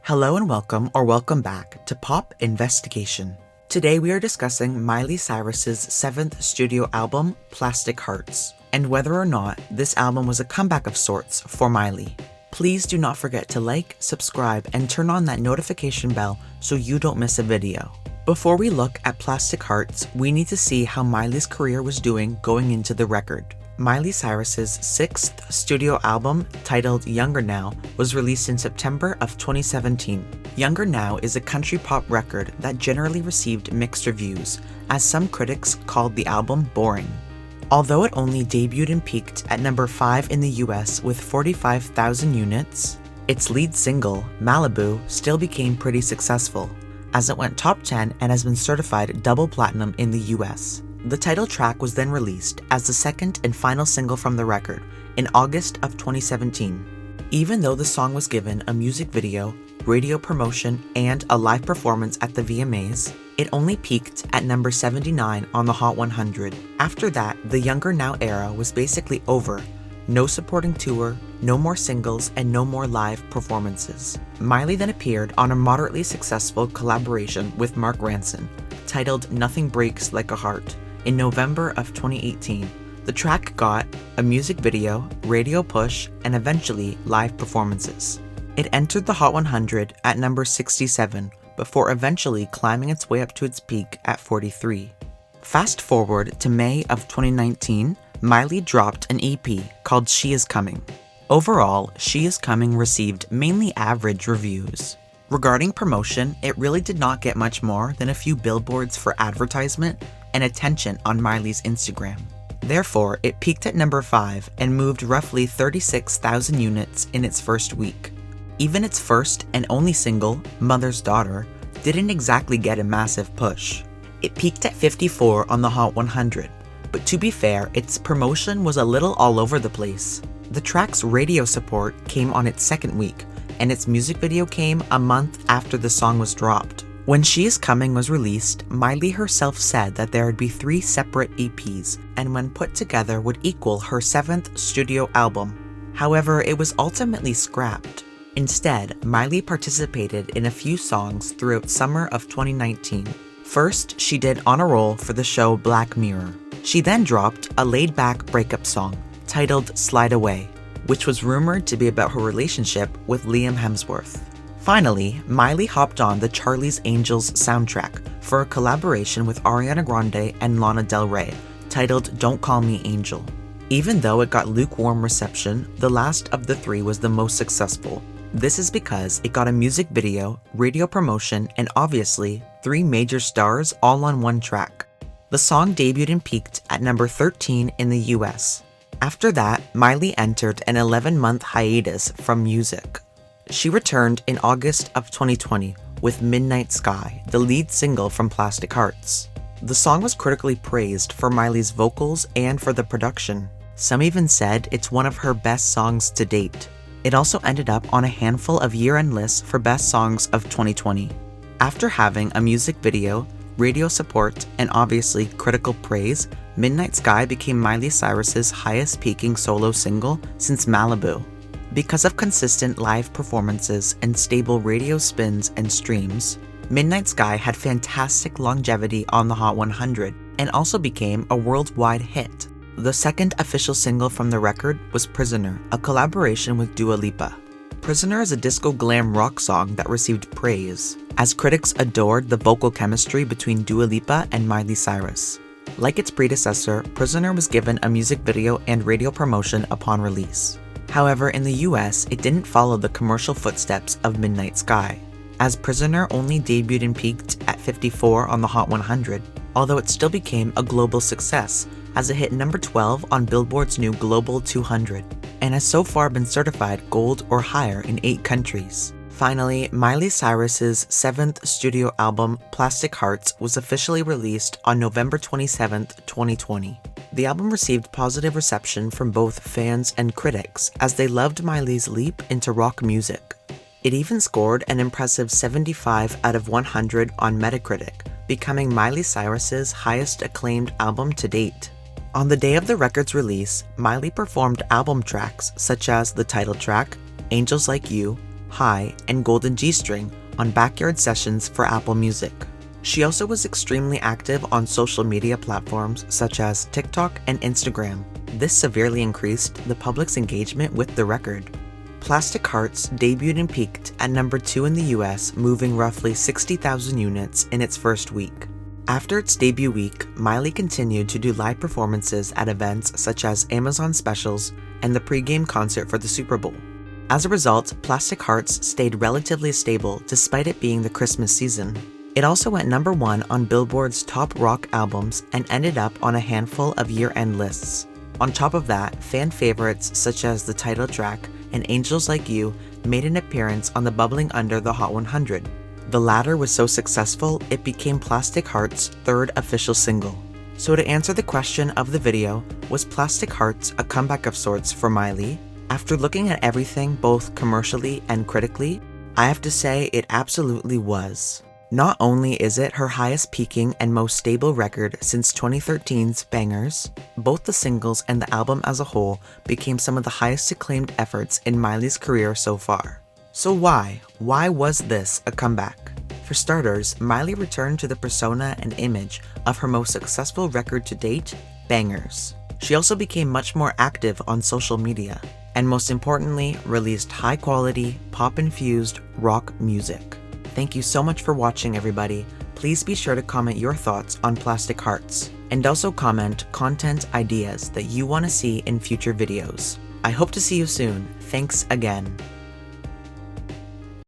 Hello and welcome back to Pop Investigation. Today we are discussing Miley Cyrus's 7th studio album, Plastic Hearts, and whether or not this album was a comeback of sorts for Miley. Please do not forget to like, subscribe, and turn on that notification bell so you don't miss a video. Before we look at Plastic Hearts, we need to see how Miley's career was doing going into the record. Miley Cyrus's 6th studio album, titled Younger Now, was released in September of 2017. Younger Now is a country pop record that generally received mixed reviews, as some critics called the album boring. Although it only debuted and peaked at number 5 in the US with 45,000 units, its lead single, Malibu, still became pretty successful, as it went top 10 and has been certified double platinum in the US. The title track was then released as the second and final single from the record in August of 2017. Even though the song was given a music video, radio promotion, and a live performance at the VMAs, it only peaked at number 79 on the Hot 100. After that, the Younger Now era was basically over. No supporting tour, no more singles, and no more live performances. Miley then appeared on a moderately successful collaboration with Mark Ronson, titled Nothing Breaks Like a Heart, in November of 2018. The track got a music video, radio push, and eventually live performances. It entered the Hot 100 at number 67, before eventually climbing its way up to its peak at 43. Fast forward to May of 2019, Miley dropped an EP called She Is Coming. Overall, She Is Coming received mainly average reviews. Regarding promotion, it really did not get much more than a few billboards for advertisement and attention on Miley's Instagram. Therefore, it peaked at number 5 and moved roughly 36,000 units in its first week. Even its first and only single, Mother's Daughter, didn't exactly get a massive push. It peaked at 54 on the Hot 100, but to be fair, its promotion was a little all over the place. The track's radio support came on its second week, and its music video came a month after the song was dropped. When She Is Coming was released, Miley herself said that there would be 3 separate EPs, and when put together would equal her 7th studio album. However, it was ultimately scrapped. Instead, Miley participated in a few songs throughout summer of 2019. First, she did On a Roll for the show Black Mirror. She then dropped a laid-back breakup song, titled Slide Away, which was rumored to be about her relationship with Liam Hemsworth. Finally, Miley hopped on the Charlie's Angels soundtrack for a collaboration with Ariana Grande and Lana Del Rey, titled Don't Call Me Angel. Even though it got lukewarm reception, the last of the 3 was the most successful. This is because it got a music video, radio promotion, and obviously 3 major stars all on one track. The song debuted and peaked at number 13 in the US. After that, Miley entered an 11-month hiatus from music. She returned in August of 2020 with Midnight Sky, the lead single from Plastic Hearts. The song was critically praised for Miley's vocals and for the production. Some even said it's one of her best songs to date. It also ended up on a handful of year-end lists for best songs of 2020. After having a music video, radio support, and obviously critical praise, Midnight Sky became Miley Cyrus's highest-peaking solo single since Malibu. Because of consistent live performances and stable radio spins and streams, Midnight Sky had fantastic longevity on the Hot 100 and also became a worldwide hit. The second official single from the record was Prisoner, a collaboration with Dua Lipa. Prisoner is a disco glam rock song that received praise, as critics adored the vocal chemistry between Dua Lipa and Miley Cyrus. Like its predecessor, Prisoner was given a music video and radio promotion upon release. However, in the US, it didn't follow the commercial footsteps of Midnight Sky, as Prisoner only debuted and peaked at 54 on the Hot 100, although it still became a global success, as it hit number 12 on Billboard's new Global 200, and has so far been certified gold or higher in 8 countries. Finally, Miley Cyrus's 7th studio album, Plastic Hearts, was officially released on November 27, 2020. The album received positive reception from both fans and critics, as they loved Miley's leap into rock music. It even scored an impressive 75 out of 100 on Metacritic, becoming Miley Cyrus's highest acclaimed album to date. On the day of the record's release, Miley performed album tracks such as the title track, Angels Like You, High, and Golden G-String on backyard sessions for Apple Music. She also was extremely active on social media platforms such as TikTok and Instagram. This severely increased the public's engagement with the record. Plastic Hearts debuted and peaked at number 2 in the US, moving roughly 60,000 units in its first week. After its debut week, Miley continued to do live performances at events such as Amazon Specials and the pregame concert for the Super Bowl. As a result, Plastic Hearts stayed relatively stable despite it being the Christmas season. It also went number 1 on Billboard's top rock albums and ended up on a handful of year-end lists. On top of that, fan favorites such as the title track and Angels Like You made an appearance on the Bubbling Under the Hot 100. The latter was so successful, it became Plastic Hearts' third official single. So to answer the question of the video, was Plastic Hearts a comeback of sorts for Miley? After looking at everything both commercially and critically, I have to say it absolutely was. Not only is it her highest peaking and most stable record since 2013's Bangers, both the singles and the album as a whole became some of the highest acclaimed efforts in Miley's career so far. So why? Why was this a comeback? For starters, Miley returned to the persona and image of her most successful record to date, Bangers. She also became much more active on social media, and most importantly, released high-quality, pop-infused rock music. Thank you so much for watching, everybody. Please be sure to comment your thoughts on Plastic Hearts, and also comment content ideas that you want to see in future videos. I hope to see you soon. Thanks again.